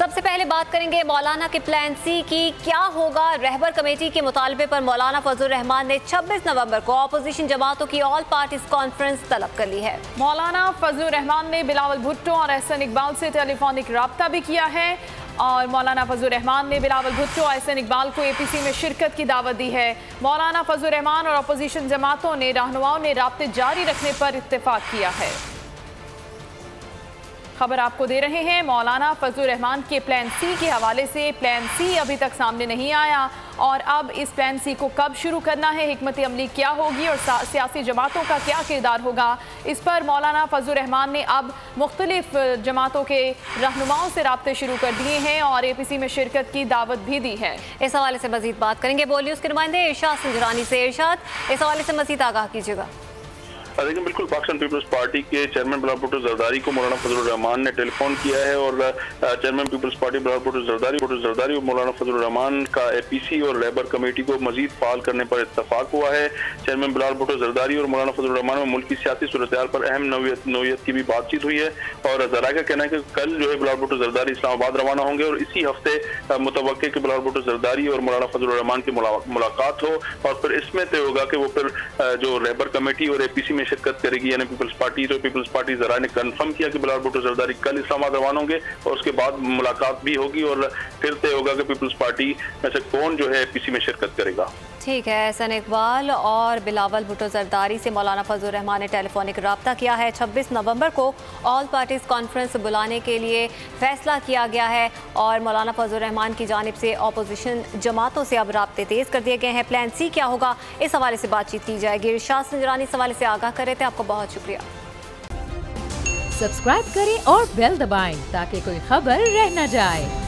सबसे पहले बात करेंगे मौलाना के प्लान सी की। क्या होगा? रहबर कमेटी के मुतालबे पर मौलाना फजलुर रहमान ने 26 नवंबर को अपोजिशन जमातों की ऑल पार्टीज कॉन्फ्रेंस तलब कर ली है। मौलाना फजलुर रहमान ने बिलावल भुट्टो और एहसन इकबाल से टेलीफोनिक राब्ता भी किया है और मौलाना फजलुर रहमान ने बिलावल भुट्टो और एहसन इकबाल को APC में शिरकत की दावत दी है। मौलाना फजलुर रहमान और अपोजिशन जमातों ने रहनुमाओं ने राब्ते जारी रखने पर इत्तेफाक किया है। खबर आपको दे रहे हैं मौलाना फजलुर रहमान के प्लान सी के हवाले से। प्लान सी अभी तक सामने नहीं आया और अब इस प्लान सी को कब शुरू करना है, हिकमत अमली क्या होगी और सियासी जमातों का क्या किरदार होगा, इस पर मौलाना फजलुर रहमान ने अब मुख्तलिफ जमातों के रहनुमाओं से राब्ते शुरू कर दिए हैं और APC में शिरकत की दावत भी दी है। इस हवाले से मजीद बात करेंगे बोल न्यूज़ के नुमाइंदे इरशाद संजरानी से। इरशाद, इस हवाले से मजीद आगाह कीजिएगा। देखिए, बिल्कुल पाकिस्तान पीपल्स पार्टी के चेयरमैन बिलावल भुट्टो जरदारी को मौलाना फजलुर रहमान ने टेलीफोन किया है और chairman Peoples Party Bilawal Bhutto Zardari और मौलाना फजलुर रहमान का APC और लेबर कमेटी को मजीद फाल करने पर इत्तफाक हुआ है। चेयरमैन बिलावल भुट्टो जरदारी और मौलाना फजलुर रहमान में मुल्क की सियासी सूरत पर अहम नौयत की भी बातचीत हुई है और जरा का कहना है कि कल जो है बिलावल भुट्टो जरदारी इस्लामाबाद रवाना होंगे और इसी हफ्ते मुतवक्के कि बिलावल भुट्टो जरदारी और मौलाना फजलुर रहमान की मुलाकात हो और फिर इसमें तय होगा कि वो फिर जो लेबर कमेटी और APC में शिरकत करेगी। यानी पीपल्स पार्टी जरा ने कंफर्म किया कि बिलावल भुट्टो जरदारी कल इस्लामाबाद रवाना होंगे और उसके बाद मुलाकात भी होगी और फिर तय होगा कि पीपल्स पार्टी में से कौन जो है APC में शिरकत करेगा। ठीक है, एहसन इकबाल और बिलावल भुट्टो जरदारी से मौलाना फजलुर रहमान ने टेलीफोनिक राब्ता किया है। 26 नवंबर को ऑल पार्टीज कॉन्फ्रेंस बुलाने के लिए फैसला किया गया है और मौलाना फजलुर रहमान की जानिब से अपोजिशन जमातों से अब राब्ते तेज कर दिए गए हैं। प्लान सी क्या होगा, इस हवाले से बातचीत की जाएगी। इरशाद संजरानी इस हवाले से आगाह कर रहे थे, आपको बहुत शुक्रिया। सब्सक्राइब करें और बेल दबाएं ताकि कोई खबर रह न जाए।